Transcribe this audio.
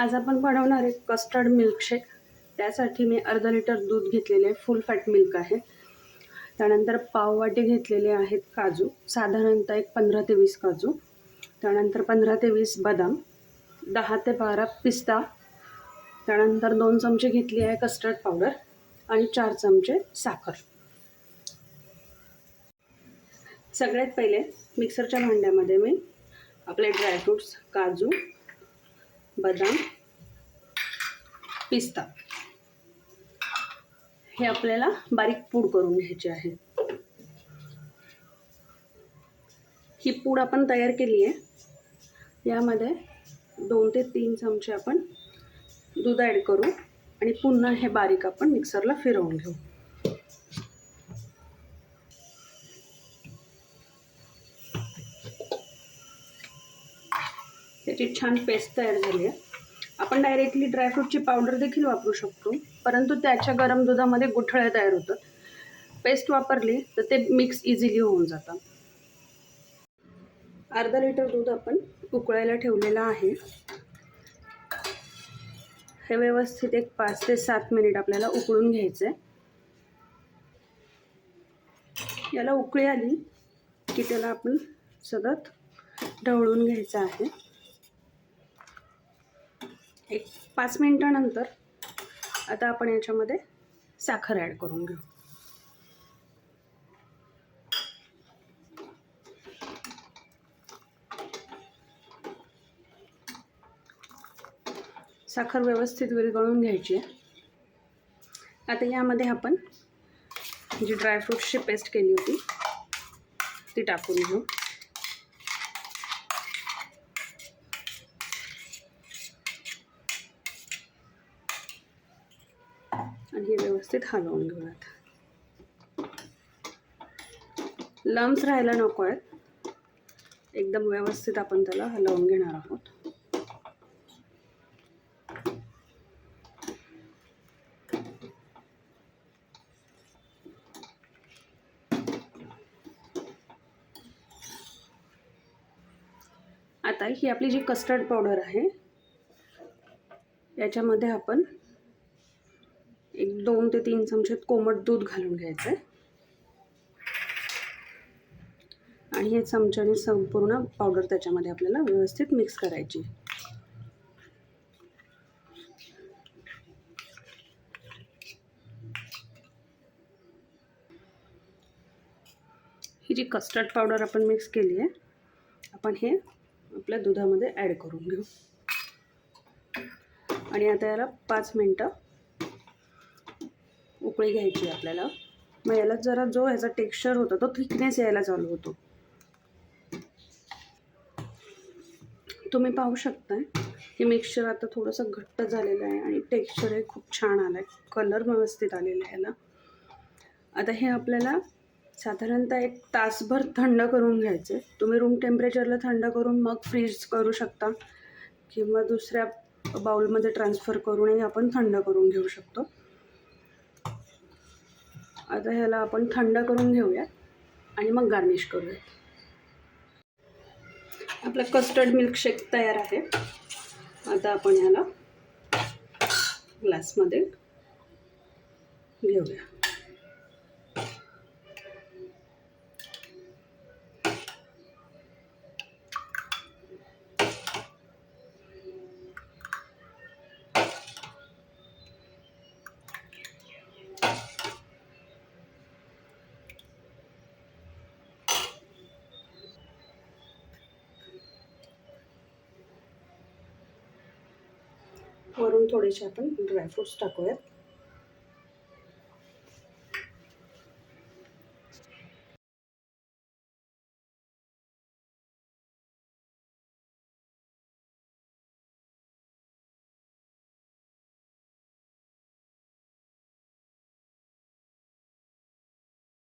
आज आपण बनवणार आहे कस्टर्ड मिल्कशेक. त्यासाठी मी अर्धा लिटर दूध घेतलेले आहे, फुल फॅट मिल्क आहे. त्यानंतर पाववाटी घेतलेले आहेत काजू, साधारणतः एक 15 ते 20 काजू. त्यानंतर 15 ते 20 बदाम, 10 ते 12 पिस्ता. त्यानंतर 2 चमचे घेतली आहे कस्टर्ड पावडर आणि 4 चमचे साखर. सगळ्यात पहिले मिक्सरच्या भांड्यामध्ये मी आपले ड्रायफ्रूट्स, काजू, बदाम, पिस्ता हे आपल्याला बारीक पूड करून घ्यायची आहे. ही पूड आपण तयार केली आहे. यामध्ये 2 ते 3 चमचे आपण दूध ॲड करू आणि पुन्हा हे बारीक आपण मिक्सरला फिरवून घेऊ. त्याची छान पेस्ट तयार झाली आहे. आपण डायरेक्टली ड्रायफ्रूटची पावडर देखील वापरू शकतो, परंतु त्याच्या गरम दुधामध्ये गुठळ्या तयार होतात. पेस्ट वापरली तर ते मिक्स इझिली होऊन जातं. अर्धा लिटर दूध आपण उकळायला ठेवलेलं आहे. हे व्यवस्थित एक 5 ते 7 मिनिट आपल्याला उकळून घ्यायचं आहे. याला उकळी आली की त्याला आपण सतत ढवळून घ्यायचं आहे. एक 5 मिनिटानंतर आता आपण याच्यामध्ये साखर ॲड करून घेऊ. साखर व्यवस्थित विरघळून घ्यायची आहे. आता यामध्ये आपण जी ड्रायफ्रूट्सची पेस्ट केली होती ती टाकून घेऊ. आणि हे व्यवस्थित हलवून घेऊयात. लम्स राहायला नको आहेत. एकदम व्यवस्थित आपण त्याला हलवून घेणार आहोत. आता ही आपली जी कस्टर्ड पावडर आहे याच्यामध्ये आपण एक 2 ते 3 चमचे कोमट दूध घालून घ्यायचं आहे आणि हे चमच्याने संपूर्ण पावडर त्याच्यामध्ये आपल्याला व्यवस्थित मिक्स करायची. ही जी कस्टर्ड पावडर आपण मिक्स केली आहे आपण हे आपल्या दुधामध्ये ॲड करून घेऊ आणि आता याला 5 मिनटं उकळी घ्यायची आपल्याला. मग याला जरा जो ह्याचा टेक्स्चर होता तो थिकनेस यायला चालू होतो. तुम्ही पाहू शकता हे मिक्सचर आता थोडंसं घट्ट झालेलं आहे आणि टेक्स्चरही खूप छान आलं आहे. कलर व्यवस्थित आलेला आहे याला. आता हे आपल्याला साधारणतः 1 तासभर थंड करून घ्यायचे. तुम्ही रूम टेम्परेचरला थंड करून मग फ्रीज करू शकता किंवा दुसऱ्या बाउलमध्ये ट्रान्सफर करूनही आपण थंड करून घेऊ शकतो. आता ह्याला आपण थंड करून घेऊया आणि मग गार्निश करूया. आपला कस्टर्ड मिल्कशेक तयार आहे. आता आपण ह्याला ग्लासमध्ये घेऊया. वरून थोडेसे आपण ड्रायफ्रूट्स टाकूयात.